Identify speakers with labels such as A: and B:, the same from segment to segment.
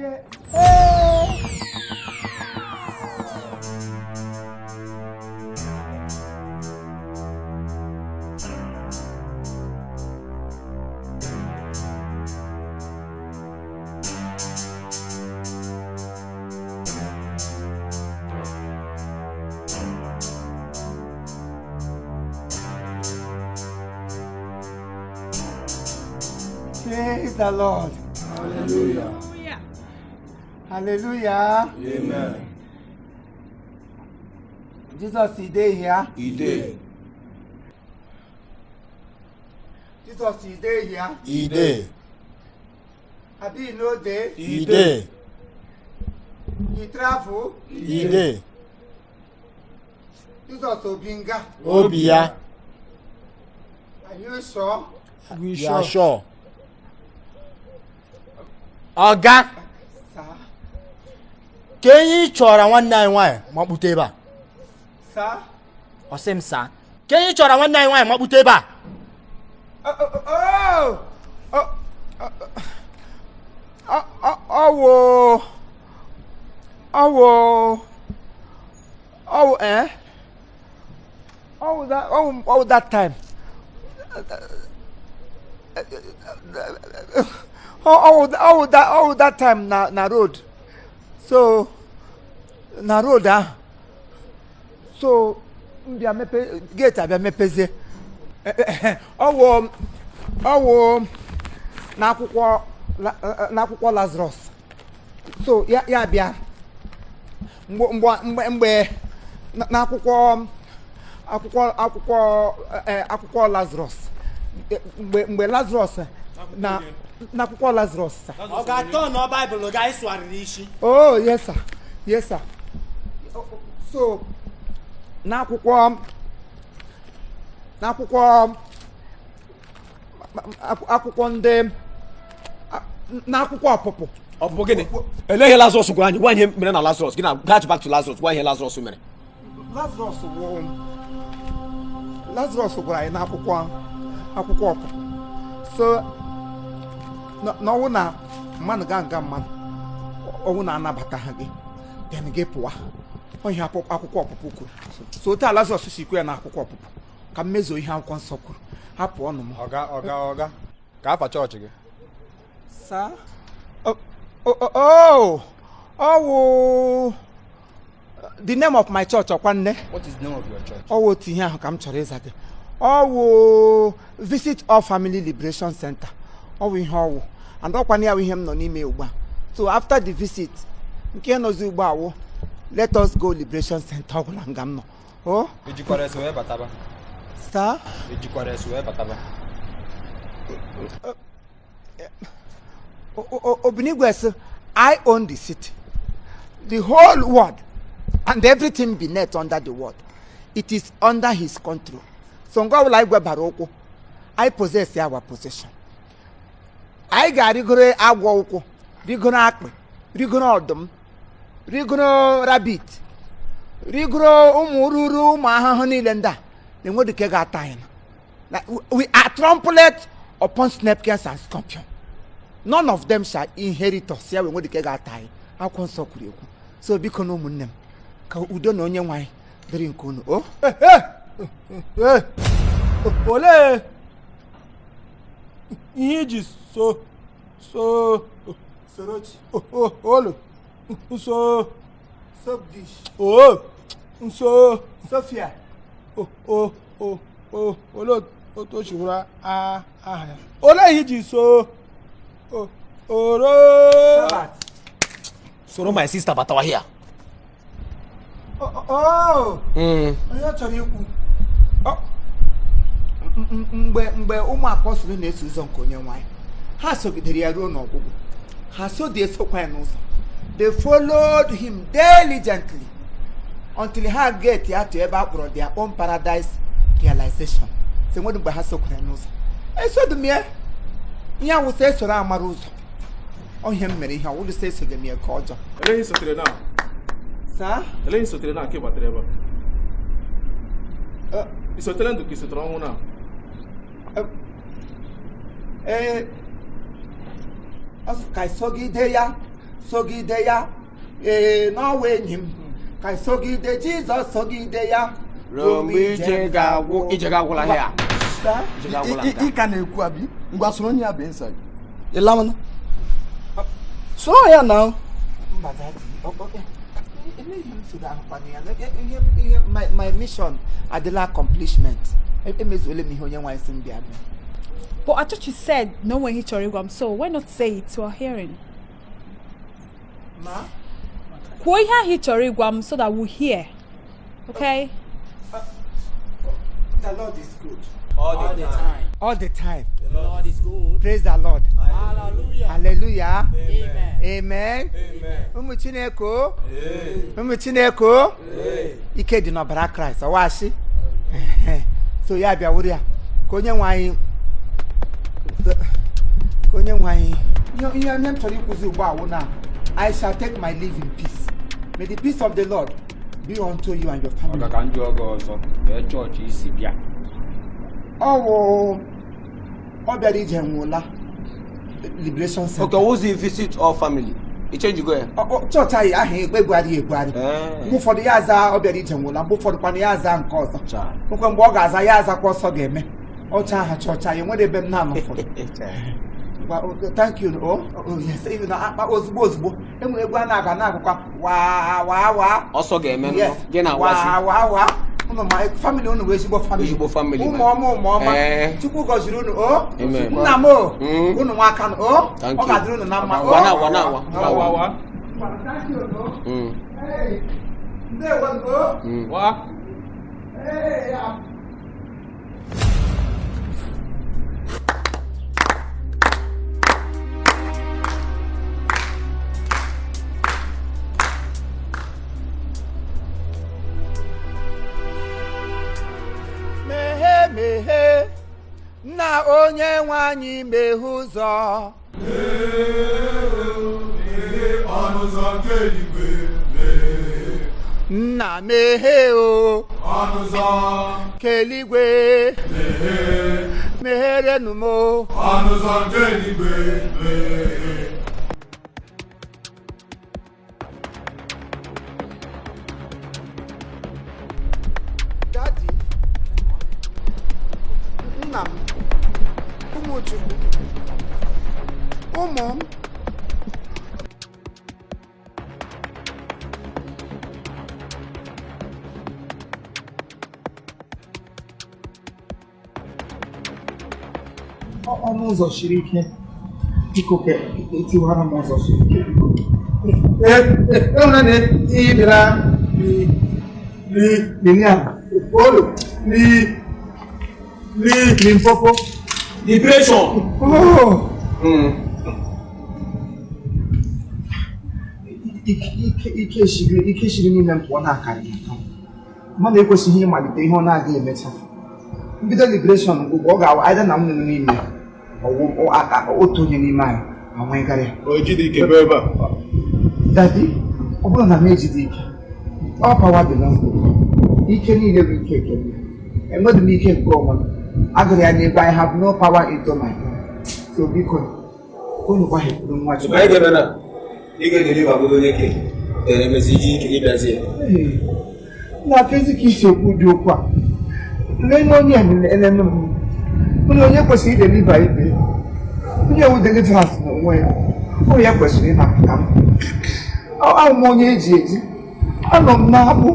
A: Yeah. Praise the Lord.
B: Hallelujah.
A: Hallelujah.
B: Amen.
A: Jesus is there here.
B: He did.
A: Jesus is there here.
C: He did.
A: I didn't know there.
C: He did.
A: He travel.
C: He did.
A: Jesus Obinga.
C: Obia.
A: Are you sure?
C: We are sure. Oga.
A: Sir.
C: Can you chora one nine why? Mabuteba.
A: Sir.
C: Osem sa. Can you chora one nine why? Mabuteba.
A: That time. That time na road. So na road so mbia mepe gate abia mepeze. N'akwụkwọ Lazarus. So ya bịa mgbe n'akwụkwọ Lazarus. Mgbe Lazarus n'akwụkwọ Lazarus.
C: Ọ ga-atọ na Bible ga ịsụgharịrị isi.
A: Oh, yes sir. Yes sir. So n'akwụkwọ ndị n'akwụkwọ ọpụpụ.
D: Ọpụpụ gịnị? Eleghị Lazarus gwa anyị, gwa ihe mere na Lazarus. Gị na get back to Lazarus, gwa ihe Lazarus mere.
A: Lazarus gwara anyị n'akwụkwọ ọpụpụ. So n'ọnwụ na mmadụ ga mmadụ, ọnwụ na-anabata ha gị, then gị pụwa. Onye akwụkwọ ọpụpụ kwuru. So otu a Lazarus si kwe ya n'akwụkwọ ọpụpụ ka mmezuo ihe akwụkwọ nsọ kwuru. Hapụ ọnụ m.
E: Ọga. Ka afa chọọchị gị.
A: Sir? The name of my church, Okwanne.
E: What is the name of your church?
A: Owo ihe ahụ ka m chọrọ ịza gị. Owo Visit All Family Liberation Center. Owo ihe ọwụ. And ọkwanne ya ihe m nọ n'ime ugbu a. So after the visit, nke nọzi ugbu a wụ, let us go Liberation Center ọbụla nga m nọ. Oh?
E: Ejikwara eso wee bataba.
A: Sir?
E: Ejikwara eso wee bataba.
A: Obinigwe says, I own the city, the whole world, and everything beneath under the world. It is under his control. So God like Baroko, I possess our possession. I got rigore agwoko, rigoro akpe, rigoro odom, rigoro rabbit, rigoro umururu mahahoni lenda. Then what the kega time? We are trampled upon snakes and scorpions. None of them shall inherit us. Here we go the kega time. How can so kuriku? So biko no munnem. Ka udo no onye nwai drink unu. Oh.
C: Ole. Ihe ji
A: Sorochi.
C: Olo. So
A: dish.
C: Oh. So
A: Sophia.
C: Olo to shura Ole ihe ji Oro.
D: Soro my sister batawa here.
A: Onye chọrọ ikwu. Mgbe ụmụ apọstụl na-eso ụzọ nke onye nwanyị, ha sogidere ya ruo n'ọgwụgwụ. Ha so dị esokwa ya n'ụzọ. They followed him diligently until ha get ya to ebe a kpọrọ their own paradise realization. Se nwere mgbe ha sokwara ya n'ụzọ. Esodum ya. Ihe awụsa esoro amara ụzọ. Onye m mere ihe awụrụ sị esogide m ya ka ọjọọ.
D: Eleghị sotere na.
A: Saa?
D: Eleghị sotere na nke batara ebe a. Isotere ndụ ka isotere ọnwụ na.
A: Ka isogide ya sogide ya n'ọwa enyi m ka sogide Jizọs sogide ya
D: ruo mgbe ije ga-agwụla ya.
C: ị ka na-ekwu abi ngwa soro onye ya bụ nsọ ịlamana soro ya na
A: my mission adịla accomplishment emezuole m ihe onye nwaanyị si m bịa bịa.
B: But I thought you said no one hit your so why not say it to our hearing?
A: Ma?
B: Kwuo ihe hit your so that we hear. Okay?
A: The Lord is good.
E: All the time.
A: All the time.
E: The Lord is good.
A: Praise the Lord.
E: Hallelujah.
A: Hallelujah.
E: Amen.
A: Amen.
E: Amen.
A: Ụmụ Chineke o. Ụmụ Chineke o. Ike dị n'ọbara Kraịst ọwashi. So ya bịa wụrụ ya ka onye nwaanyị ihe m chọrọ ikwuzi ugbu a wụ na I shall take my leave in peace. May the peace of the Lord be unto you and your family.
E: Ka ndị ọgọ ọzọ bịa chọọchị isi bịa.
A: Ọ bịara ije nwụla Liberation Center.
D: Okay, who's the visit of family? You change go here.
A: Chọọchị anyị ahụ egwegwarị. Mgbe ụfọdụ ya aza ọ bịara ije nwụla, mgbe ụfọdụ kwana ya aza nke ọzọ. Mgbe ọ ga-aza ya azakwa ọsọ ga-eme. Ọcha aha chọọchị anyị nwere ebe m na-anọ ụfọdụ. Thank you. Yes, even ozugbo enwere egwu a na-aga na-agụkwa wa
D: ọsọ ga-eme
A: gị na wa unu ma family unu wee ezigbo family ụmụ ọma Chukwu gọziri unu nna m unu nwa aka ọ ga-adịrị unu na mma meghe nna onye nwe anyị meghe ụzọ
F: ọnụ ụzọ nke eluigwe
A: nna meghe o
F: ọnụ ụzọ
A: nke eluigwe megherenụ m
F: ọnụ ụzọ nke eluigwe
A: Daddy, nna m, ụmụ Chukwu, ụmụ m. Ọnụ ụzọ siri ike, biko ka etiwara m ụzọ siri ike. Ịhụna na ihe bịara Limpopo.
D: Depression.
A: Oh. Ike shiri n'ime m pụọ na-akarị aka. Mmadụ ekwesịghị ịmalite ihe ọ na-aga emecha. Mbido liberation mgbe ọ ga-awa aịda na m nọ n'ime otu onye n'ime anyị anweghịkarị.
F: o jide ike bụ ebe a.
A: Daddy, ọ bụrụ na m ejide ike, all power belongs to God. Ike niile bụ ike ekele. Enweghị m ike nke ọma. Agụrụ ya n'ebe I have no power into my hand. So biko, unu gwaghepụrụ nwa Chukwu.
D: Anyị ga-eme na ị ga-edeliver bụ onye ke emezi iji ike ịbịazie.
A: Na kezi ka isi okwu dị okwu a. Lee na onye eleme m. Onye kwesịrị ideliver ibe. Onye ewu deliverance n'onwe ya. Onye kwesịrị ịnapụta m. Ahụ m onye eji eji. Anọ m n'abụ.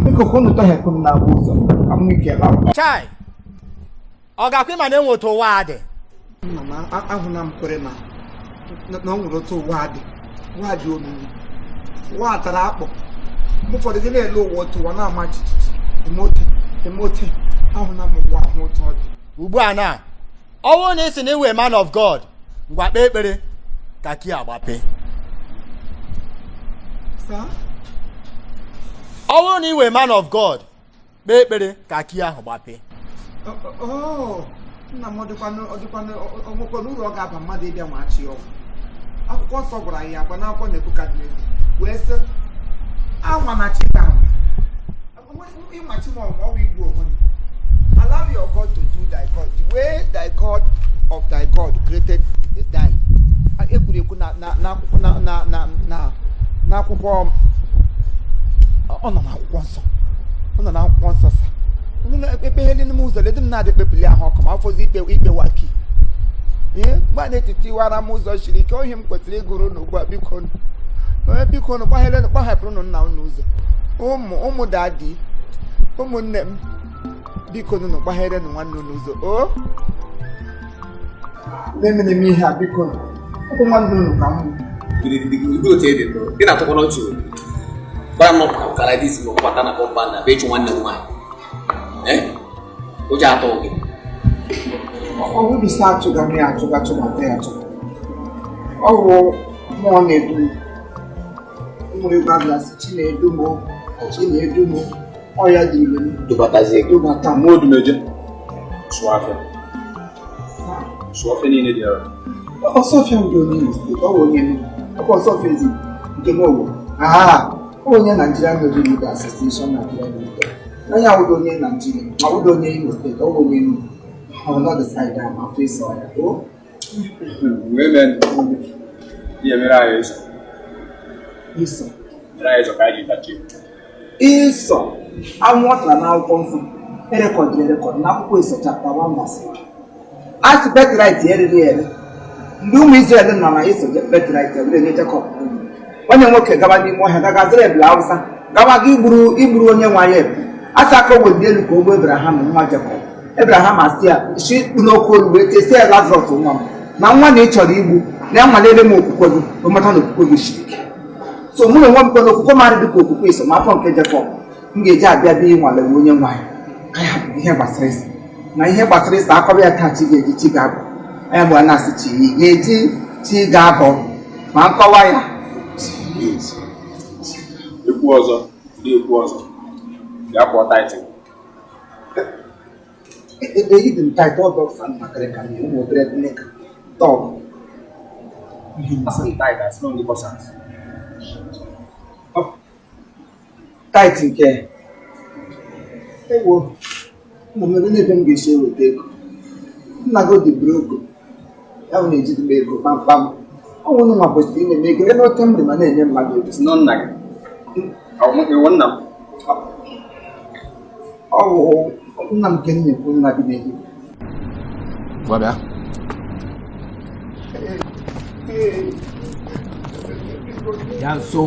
A: Biko unu tọhepụ m n'abụ ụzọ. Amụ ike lawa.
C: chai ọ ga-akwa ịma na enwe otu ụwa dị
A: Nna m ahụla m kwere na ọ nwere otu ụwa dị omimi. Ụwa tara akpọ. Mgbe ụfọdụ gị na-ele ụwa otu ụwa na-ama jijiji. Emote. Ahụla m ụwa ahụ otu ọ dị.
C: ugbu a na ọ bụrụ na ị sị na iwe man of God ngwa kpee ekpere ka ki agbape ọ bụrụ na iwe man of God kpee ekpere ka ki ahụ gbape
A: Nna m ọ dịkwana uru ọ ga-aba mmadụ ịbịa ma achị ọgwụ. Akwụkwọ nsọ gwara ya agba n'akwụkwọ Nebukadneza wee sị anwa na chi ga ịmachi m ọnwụ igbu onwe m. Allow your God to do thy God the way thy God of thy God created thy. ekwurekwu n'akwụkwọ ọ nọ n'akwụkwọ nsọ ọ nọ n'akwụkwọ nsọ sa unu na-ekpegheli n'ime ụzọ ledị m na-adị ekpepụli ahụ ọkụ ma afọzi ikpe waki ihe mgbe na-etitiwara m ụzọ siri ike ohi m kwesịrị ịgụrụ n'ugbu a biko gbahapụrụ nna unu ụzọ ụmụ dadi ụmụnne m biko nụ gbaghere nụ nwanne unu ụzọ o na-emere m ihe a biko ọkụ nwanne unu ka m
D: ị na-atụkwana ọchị gbara m ọkara dis ma ọkpata na kọmpa na be ịchụ nwanne m nwaanyị ụjọ atọ gị
A: ọgwụbisa achụgaghị achụgachụgata ya achụ ọwụ mmụọ na-edu ụmụ ego abịasị Chinedu m ọya dị ire dubata m
E: Odumeje. Sụafịa niile dị ara.
A: Ọsọfịa ndị onye Imo steeti ọ bụ onye Enugu ọkwa Ọsọfịa ezi nke m owo onye Nigeria Navy Leader Association Nigeria Limited onye awụdo onye Nigeria ma awụdo onye Imo steeti ọ bụ onye Enugu ọnọdụ saịdị a ma afọ ịsọ ya
E: Ihe mere anyị ịsọ. Mere anyị ịsọ ka anyị tachi.
A: Ịsọ anwụ ọtara n'akwụkwọ nsọ erekọdụ n'akwụkwọ Ịsọ chapter 1 verse 1 asị birthright eriri ere ndị ụmụ Izrel nọ na Ịsọ birthright were nye Jekọb onye nwoke gaba n'ime ọhịa gagaziri ebule Awụsa gaba ga igburu onye nwa ya ebu asị aka ogbe elu ka ogbe Ebraham nwa Jekọb Ebraham asị ya isi n'oke olu wee tesie Lazarus nwa m na nwa na ị chọrọ igbu na ya nwalele m okwukwe gị omata na okwukwe gị siri ike so mụ na onwe m kwe na okwukwe marị dịka okwukwe Ịsọ ma afọ nke Jekọb m ga-eji abịa bịa ịnwale onye nwaanyị anya bụ ihe gbasara Ịsọ na ihe gbasara Ịsọ akọba ya taa chi ga-eji chi ga-abụ anya bụ a na-asị chi ga-eji chi ga-abụ ma nkọwa ya
E: Ekwu ọzọ bịa kpọọ taịtị.
A: Eyi m taịtị ọdọ ọsa makara ka na ụmụ obere dịneka tọọ taịtị nke ewo ụmụmere n'ebe m ga-esi eweta ego nna gị dị broko ya bụ na-ejide m ego kpamkpam ọ nwụrụ nwa kwesịrị ime m ego ebe oke mri ma na-enye mmadụ ego
E: Nọ nna gị. Iwu nna m.
A: ọ bụ nna m nke m na-ekwu nna gị n'ego
C: Bịa.
D: bịa nso